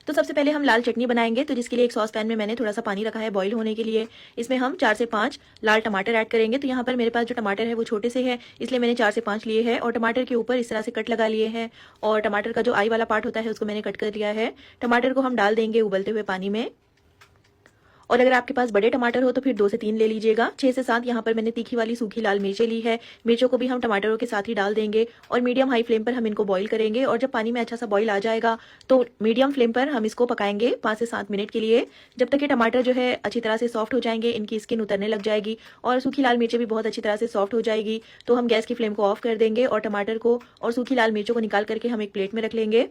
तो सबसे पहले हम लाल चटनी बनाएंगे, तो जिसके लिए एक सॉस पैन में मैंने थोड़ा सा पानी रखा है बॉईल होने के लिए। इसमें हम 4 से 5 लाल टमाटर ऐड करेंगे। तो यहाँ पर मेरे पास जो टमाटर है वो छोटे से है, इसलिए मैंने 4 से 5 लिए हैं और टमाटर के ऊपर इस तरह से कट लगा लिए हैं और टमाटर का जो आई वाला पार्ट होता है उसको मैंने कट कर लिया है। टमाटर को हम डाल देंगे उबलते हुए पानी में, और अगर आपके पास बड़े टमाटर हो तो फिर 2 से 3 ले लीजिएगा। 6 से 7 यहाँ पर मैंने तीखी वाली सूखी लाल मिर्चें ली है। मिर्चों को भी हम टमाटरों के साथ ही डाल देंगे और मीडियम हाई फ्लेम पर हम इनको बॉईल करेंगे। और जब पानी में अच्छा सा बॉईल आ जाएगा तो मीडियम फ्लेम पर हम इसको पकाएंगे 5 से 7 मिनट के लिए, जब तक कि टमाटर जो है अच्छी तरह से सॉफ्ट हो जाएंगे, इनकी स्किन उतरने लग जाएगी और सूखी लाल मिर्चें भी बहुत अच्छी तरह से सॉफ्ट हो जाएगी। तो हम गैस की फ्लेम को ऑफ कर देंगे और टमाटर को और सूखी लाल मिर्चों को निकाल करके हम एक प्लेट में रख लेंगे।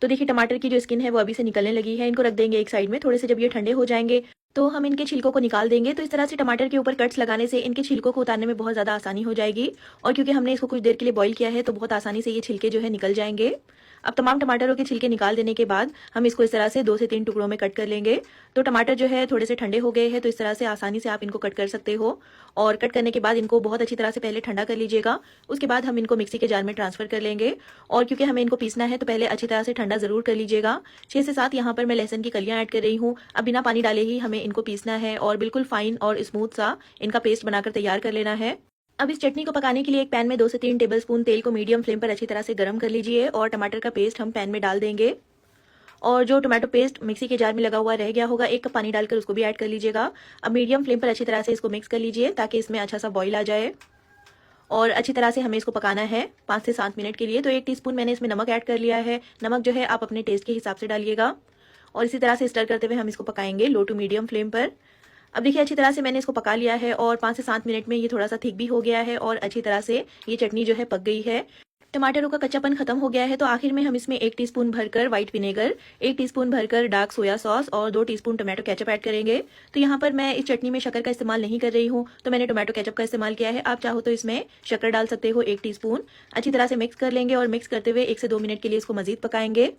तो देखिए टमाटर की जो स्किन है वो अभी से निकलने लगी है, इनको रख देंगे एक साइड में। थोड़े से जब ये ठंडे हो जाएंगे तो हम इनके छिलकों को निकाल देंगे। तो इस तरह से टमाटर के ऊपर कट्स लगाने से इनके छिलकों को उतारने में बहुत ज़्यादा आसानी हो जाएगी, और क्योंकि हमने इसको कुछ देर के लिए बॉईल किया है तो बहुत आसानी से ये छिलके जो है निकल जाएंगे। अब तमाम टमाटरों के छिलके निकाल देने के बाद हम इसको इस तरह से 2 से 3 टुकड़ों में कट कर लेंगे। तो टमाटर जो है थोड़े से ठंडे हो गए हैं, तो इस तरह से आसानी से आप इनको कट कर सकते हो। और कट करने के बाद इनको बहुत अच्छी तरह से पहले ठंडा कर लीजिएगा, उसके बाद हम इनको मिक्सी के जार में ट्रांसफर कर लेंगे। और क्योंकि हमें इनको पीसना है तो पहले अच्छी तरह से ठंडा जरूर कर लीजिएगा। 6 से 7 यहाँ पर मैं लहसुन की कलियां ऐड कर रही हूँ। अब बिना पानी डाले ही हमें इनको पीसना है और बिल्कुल फाइन और स्मूथ सा इनका पेस्ट बनाकर तैयार कर लेना है। अब इस चटनी को पकाने के लिए एक पैन में 2 से 3 टेबलस्पून तेल को मीडियम फ्लेम पर अच्छी तरह से गर्म कर लीजिए और टमाटर का पेस्ट हम पैन में डाल देंगे। और जो टोमेटो पेस्ट मिक्सी के जार में लगा हुआ रह गया होगा, 1 कप पानी डालकर उसको भी ऐड कर लीजिएगा। अब मीडियम फ्लेम पर अच्छी तरह से इसको मिक्स कर लीजिए ताकि इसमें अच्छा सा बॉईल आ जाए और अच्छी तरह से हमें इसको पकाना है 5 से 7 मिनट के लिए। तो 1 टीस्पून मैंने इसमें नमक ऐड कर लिया है। नमक जो है आप अपने टेस्ट के हिसाब से डालिएगा और इसी तरह से स्टर करते हुए हम इसको पकाएंगे लो टू मीडियम फ्लेम पर। अब देखिए अच्छी तरह से मैंने इसको पका लिया है और 5 से 7 मिनट में ये थोड़ा सा थिक भी हो गया है और अच्छी तरह से ये चटनी जो है पक गई है। टमाटरों का कच्चापन खत्म हो गया है। तो आखिर में हम इसमें 1 टीस्पून भरकर व्हाइट विनेगर, 1 टीस्पून भरकर डार्क सोया सॉस और 2 टीस्पून टोमेटो केचप ऐड करेंगे। तो यहाँ पर मैं इस चटनी में शक्कर का इस्तेमाल नहीं कर रही हूँ, तो मैंने टोमेटो केचप का इस्तेमाल किया है। आप चाहो तो इसमें शक्कर डाल सकते हो 1 टीस्पून। अच्छी तरह से मिक्स कर लेंगे और मिक्स करते हुए 1 से 2 मिनट के लिए इसको मजीद पकाएंगे।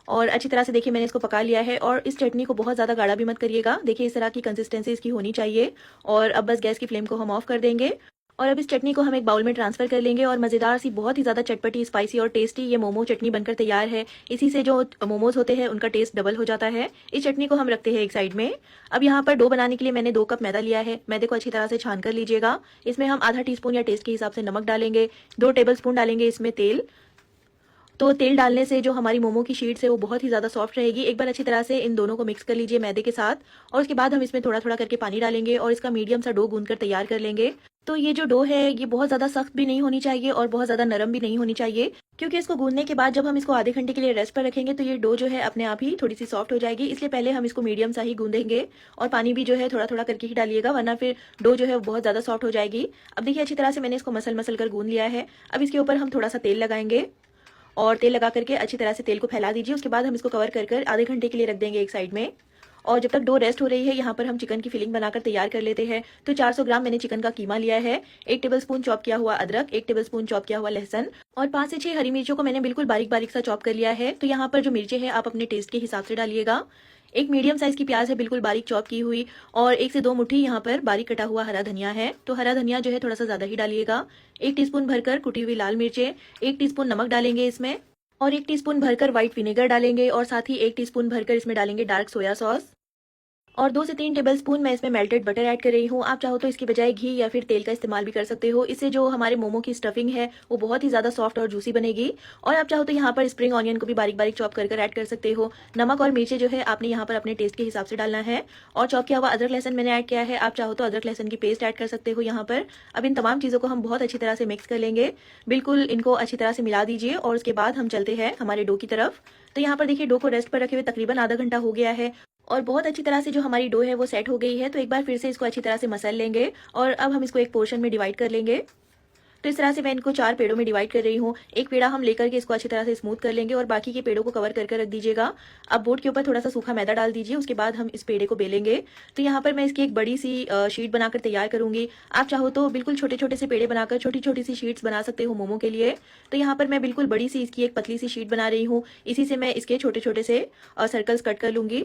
और अच्छी तरह से देखिए मैंने इसको पका लिया है। और इस चटनी को बहुत ज़्यादा गाढ़ा भी मत करिएगा, देखिए इस तरह की कंसिस्टेंसी इसकी होनी चाहिए। और अब बस गैस की फ्लेम को हम ऑफ कर देंगे और अब इस चटनी को हम एक बाउल में ट्रांसफर कर लेंगे और मज़ेदार सी बहुत ही ज़्यादा चटपटी, स्पाइसी और टेस्टी ये मोमो चटनी बनकर तैयार है। इसी से जो मोमोज होते हैं उनका टेस्ट डबल हो जाता है। इस चटनी को हम रखते हैं एक साइड में। अब यहाँ पर डो बनाने के लिए मैंने 2 कप मैदा लिया है। मैदे को अच्छी तरह से छान कर लीजिएगा। इसमें हम आधा टीस्पून या टेस्ट के हिसाब से नमक डालेंगे, 2 टेबलस्पून डालेंगे इसमें तेल। तो तेल डालने से जो हमारी मोमो की शीट्स है वो बहुत ही ज़्यादा सॉफ्ट रहेगी। एक बार अच्छी तरह से इन दोनों को मिक्स कर लीजिए मैदे के साथ और उसके बाद हम इसमें थोड़ा थोड़ा करके पानी डालेंगे और इसका मीडियम सा डो गूंद कर तैयार कर लेंगे। तो ये जो डो है ये बहुत ज़्यादा सख्त भी नहीं होनी चाहिए और बहुत ज़्यादा नरम भी नहीं होनी चाहिए, क्योंकि इसको गूंदने के बाद जब हम इसको आधे घंटे के लिए रेस्ट पर रखेंगे तो ये डो जो है अपने आप ही थोड़ी सी सॉफ्ट हो जाएगी। इसलिए पहले हम इसको मीडियम सा ही गूंदेंगे और पानी भी जो है थोड़ा थोड़ा करके ही डालिएगा, वरना फिर डो जो है वो बहुत ज़्यादा सॉफ्ट हो जाएगी। अब देखिए अच्छी तरह से मैंने इसको मसल मसल कर गूंद लिया है। अब इसके ऊपर हम थोड़ा सा तेल लगाएंगे और तेल लगा करके अच्छी तरह से तेल को फैला दीजिए। उसके बाद हम इसको कवर कर आधे घंटे के लिए रख देंगे एक साइड में। और जब तक डो रेस्ट हो रही है यहाँ पर हम चिकन की फिलिंग बनाकर तैयार कर लेते हैं। तो 400 ग्राम मैंने चिकन का कीमा लिया है, 1 टेबलस्पून चॉप किया हुआ अदरक, 1 टेबलस्पून चॉप किया हुआ लहसुन और 5 से 6 हरी मिर्चों को मैंने बिल्कुल बारीक बारीक सा चॉप कर लिया है। तो यहाँ पर जो मिर्चें हैं आप अपने टेस्ट के हिसाब से डालिएगा। एक मीडियम साइज की प्याज है बिल्कुल बारीक चॉप की हुई और 1 से 2 मुट्ठी यहाँ पर बारीक कटा हुआ हरा धनिया है। तो हरा धनिया जो है थोड़ा सा ज्यादा ही डालिएगा। 1 टीस्पून भरकर कुटी हुई लाल मिर्चें, 1 टीस्पून नमक डालेंगे इसमें और 1 टीस्पून भरकर व्हाइट विनेगर डालेंगे और साथ ही 1 टीस्पून भरकर इसमें डालेंगे डार्क सोया सॉस और 2 से 3 टेबलस्पून मैं इसमें मेल्टेड बटर ऐड कर रही हूँ। आप चाहो तो इसकी बजाय घी या फिर तेल का इस्तेमाल भी कर सकते हो। इससे जो हमारे मोमो की स्टफिंग है वो बहुत ही ज़्यादा सॉफ्ट और जूसी बनेगी। और आप चाहो तो यहाँ पर स्प्रिंग ऑनियन को भी बारीक बारीक चॉप कर ऐड कर सकते हो। नमक और मिर्चें जो है आपने यहाँ पर अपने टेस्ट के हिसाब से डालना है और चॉप किया हुआ अदरक लहसुन मैंने ऐड किया है। आप चाहो तो अदरक लहसुन की पेस्ट ऐड कर सकते हो यहाँ पर। अब इन तमाम चीज़ों को हम बहुत अच्छी तरह से मिक्स कर लेंगे, बिल्कुल इनको अच्छी तरह से मिला दीजिए और उसके बाद हम चलते हैं हमारे डो की तरफ। तो यहाँ पर देखिए डो को रेस्ट पर रखे हुए तकरीबन आधा घंटा हो गया है और बहुत अच्छी तरह से जो हमारी डो है वो सेट हो गई है। तो एक बार फिर से इसको अच्छी तरह से मसल लेंगे और अब हम इसको एक पोर्शन में डिवाइड कर लेंगे। तो इस तरह से मैं इनको 4 पेड़ों में डिवाइड कर रही हूँ। एक पेड़ा हम लेकर के इसको अच्छी तरह से स्मूथ कर लेंगे और बाकी के पेड़ों को कवर करके रख दीजिएगा। अब बोर्ड के ऊपर थोड़ा सा सूखा मैदा डाल दीजिए, उसके बाद हम इस पेड़े को बेलेंगे। तो यहाँ पर मैं इसकी एक बड़ी सी शीट बनाकर तैयार करूंगी। आप चाहो तो बिल्कुल छोटे छोटे से पेड़े बनाकर छोटी छोटी सी शीट्स बना सकते हो मोमो के लिए। तो यहाँ पर मैं बिल्कुल बड़ी सी इसकी एक पतली सी शीट बना रही हूँ। इसी से मैं इसके छोटे छोटे से सर्कल्स कट कर लूंगी।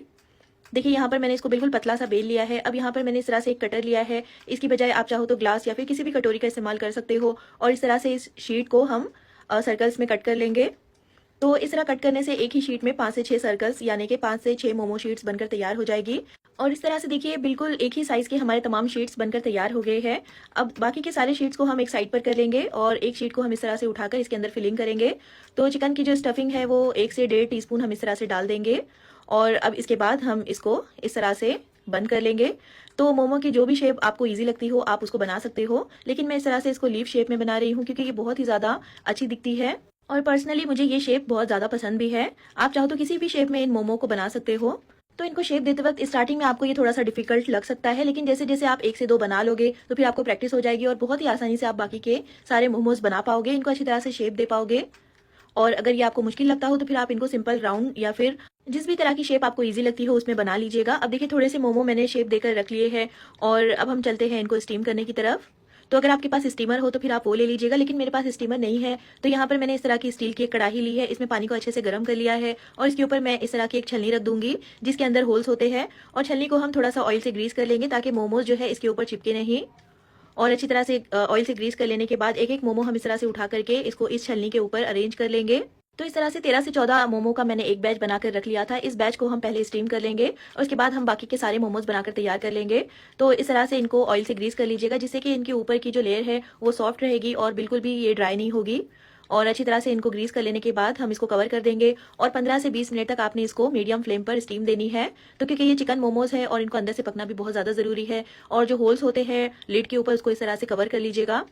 देखिए यहाँ पर मैंने इसको बिल्कुल पतला सा बेल लिया है। अब यहाँ पर मैंने इस तरह से एक कटर लिया है। इसकी बजाय आप चाहो तो ग्लास या फिर किसी भी कटोरी का इस्तेमाल कर सकते हो और इस तरह से इस शीट को हम सर्कल्स में कट कर लेंगे। तो इस तरह कट करने से एक ही शीट में 5 से 6 सर्कल्स यानी कि 5 से 6 मोमो शीट्स बनकर तैयार हो जाएगी। और इस तरह से देखिए बिल्कुल एक ही साइज़ के हमारे तमाम शीट्स बनकर तैयार हो गए हैं। अब बाकी के सारे शीट्स को हम एक साइड पर कर लेंगे और एक शीट को हम इस तरह से उठाकर इसके अंदर फिलिंग करेंगे। तो चिकन की जो स्टफिंग है वो 1 से 1.5 टीस्पून हम इस तरह से डाल देंगे और अब इसके बाद हम इसको इस तरह से बंद कर लेंगे। तो मोमो की जो भी शेप आपको ईजी लगती हो आप उसको बना सकते हो, लेकिन मैं इस तरह से इसको लीफ शेप में बना रही हूँ क्योंकि ये बहुत ही ज़्यादा अच्छी दिखती है और पर्सनली मुझे ये शेप बहुत ज़्यादा पसंद भी है। आप चाहो तो किसी भी शेप में इन मोमो को बना सकते हो। तो इनको शेप देते वक्त स्टार्टिंग में आपको ये थोड़ा सा डिफिकल्ट लग सकता है, लेकिन जैसे जैसे आप 1 से 2 बना लोगे तो फिर आपको प्रैक्टिस हो जाएगी और बहुत ही आसानी से आप बाकी के सारे मोमोज बना पाओगे, इनको अच्छी तरह से शेप दे पाओगे। और अगर ये आपको मुश्किल लगता हो तो फिर आप इनको सिंपल राउंड या फिर जिस भी तरह की शेप आपको इजी लगती हो उसमें बना लीजिएगा। अब देखिए थोड़े से मोमो मैंने शेप देकर रख लिए हैं और अब हम चलते हैं इनको स्टीम करने की तरफ। तो अगर आपके पास स्टीमर हो तो फिर आप वो ले लीजिएगा, लेकिन मेरे पास स्टीमर नहीं है। तो यहाँ पर मैंने इस तरह की स्टील की एक कढ़ाई ली है, इसमें पानी को अच्छे से गर्म कर लिया है और इसके ऊपर मैं इस तरह की एक छलनी रख दूंगी जिसके अंदर होल्स होते हैं और छलनी को हम थोड़ा सा ऑयल से ग्रीस कर लेंगे ताकि मोमोज जो है इसके ऊपर चिपके नहीं। और अच्छी तरह से ऑयल से ग्रीस कर लेने के बाद एक एक मोमो हम इस तरह से उठा करके इसको इस छलनी के ऊपर अरेंज कर लेंगे। तो इस तरह से 13 से 14 मोमो का मैंने एक बैच बनाकर रख लिया था। इस बैच को हम पहले स्टीम कर लेंगे और उसके बाद हम बाकी के सारे मोमोज बनाकर तैयार कर लेंगे। तो इस तरह से इनको ऑयल से ग्रीस कर लीजिएगा जिससे कि इनके ऊपर की जो लेयर है वो सॉफ्ट रहेगी और बिल्कुल भी ये ड्राई नहीं होगी। और अच्छी तरह से इनको ग्रीस कर लेने के बाद हम इसको कवर कर देंगे और 15 से 20 मिनट तक आपने इसको मीडियम फ्लेम पर स्टीम देनी है। तो क्योंकि ये चिकन मोमोज है और इनको अंदर से पकना भी बहुत ज़्यादा ज़रूरी है और जो होल्स होते हैं लिड के ऊपर उसको इस तरह से कवर कर लीजिएगा।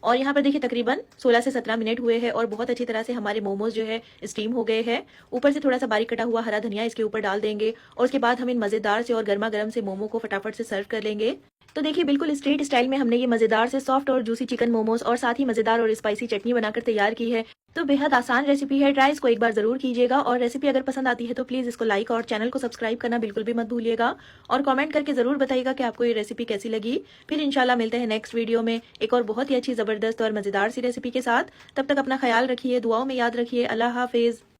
और यहाँ पर देखिए तकरीबन 16 से 17 मिनट हुए हैं और बहुत अच्छी तरह से हमारे मोमोज जो है स्टीम हो गए हैं। ऊपर से थोड़ा सा बारीक कटा हुआ हरा धनिया इसके ऊपर डाल देंगे और उसके बाद हम इन मज़ेदार से और गर्मा गर्म से मोमो को फटाफट से सर्व कर लेंगे। तो देखिए बिल्कुल स्ट्रीट स्टाइल में हमने ये मज़ेदार से सॉफ्ट और जूसी चिकन मोमोज और साथ ही मज़ेदार और स्पाइसी चटनी बनाकर तैयार की है। तो बेहद आसान रेसिपी है, ट्राई इसको एक बार ज़रूर कीजिएगा और रेसिपी अगर पसंद आती है तो प्लीज़ इसको लाइक और चैनल को सब्सक्राइब करना बिल्कुल भी मत भूलिएगा और कमेंट करके ज़रूर बताइएगा कि आपको ये रेसिपी कैसी लगी। फिर इंशाल्लाह मिलते हैं नेक्स्ट वीडियो में एक और बहुत ही अच्छी ज़बरदस्त और मज़ेदार सी रेसिपी के साथ। तब तक अपना ख्याल रखिए, दुआओं में याद रखिए। अल्लाह हाफिज़।